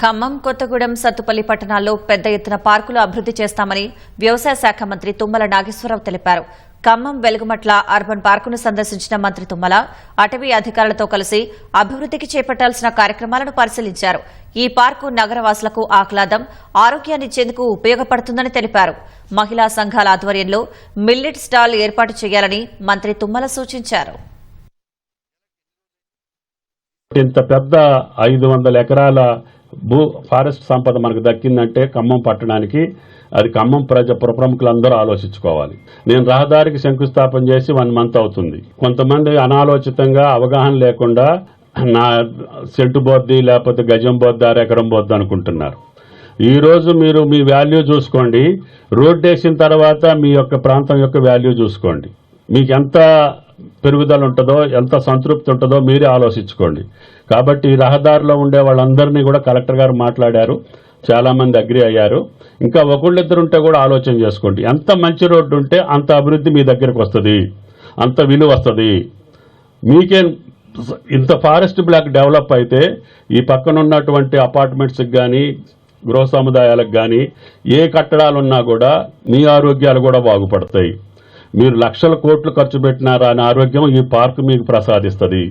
ఖమ్మం, కొత్తగూడెం, సత్తుపల్లి పట్టణాల్లో పెద్ద ఎత్తున పార్కులు అభివృద్ది చేస్తామని వ్యవసాయ శాఖ మంత్రి తుమ్మల నాగేశ్వరరావు తెలిపారు. ఖమ్మం వెలుగుమట్ల అర్బన్ పార్కును సందర్శించిన మంత్రి తుమ్మల అటవీ అధికారులతో కలిసి అభివృద్దికి చేపట్టాల్సిన కార్యక్రమాలను పరిశీలించారు. ఈ పార్కు నగరవాసులకు ఆహ్లాదం, ఆరోగ్యాన్నిచ్చేందుకు ఉపయోగపడుతుందని తెలిపారు. మహిళా సంఘాల ఆధ్వర్యంలో మిల్లెట్ స్టాల్ ఏర్పాటు చేయాలని మంత్రి తుమ్మల సూచించారు. ఇంత పెద్ద 500 ఎకరాల ఫారెస్ట్ సంపద మనకు దక్కిందంటే ఖమ్మం పట్టణానికి అది ఖమ్మం ప్రముఖులందరూ ఆలోచించుకోవాలి. నేను రహదారికి శంకుస్థాపన చేసి 1 మంత్ అవుతుంది. కొంతమంది అనాలోచితంగా అవగాహన లేకుండా నా సెంటు బోద్ది లేకపోతే గజం బోద్ది ఎకరం బోద్ది అనుకుంటున్నారు. ఈ రోజు మీరు మీ వాల్యూ చూసుకోండి. రోడ్డు వేసిన తర్వాత మీ యొక్క ప్రాంతం యొక్క వాల్యూ చూసుకోండి. మీకు ఎంత పెరుగుదల ఉంటుందో, ఎంత సంతృప్తి ఉంటుందో మీరే ఆలోచించుకోండి. కాబట్టి రహదారిలో ఉండే వాళ్ళందరినీ కూడా కలెక్టర్ గారు మాట్లాడారు, చాలా మంది అగ్రి అయ్యారు. ఇంకా ఒకళ్ళిద్దరు ఉంటే కూడా ఆలోచన చేసుకోండి. ఎంత మంచి రోడ్డు ఉంటే అంత అభివృద్ధి మీ దగ్గరకు వస్తుంది, అంత విలువ వస్తుంది. మీకే ఇంత ఫారెస్ట్ బ్లాక్ డెవలప్ అయితే ఈ పక్కన ఉన్నటువంటి అపార్ట్మెంట్స్కి కానీ గృహ సముదాయాలకు కానీ ఏ కట్టడాలున్నా కూడా మీ ఆరోగ్యాలు కూడా బాగుపడతాయి. మీరు లక్షల కోట్లు ఖర్చు పెట్టినారా అని ఆరోగ్యం ఈ పార్కు మీకు ప్రసాదిస్తుంది.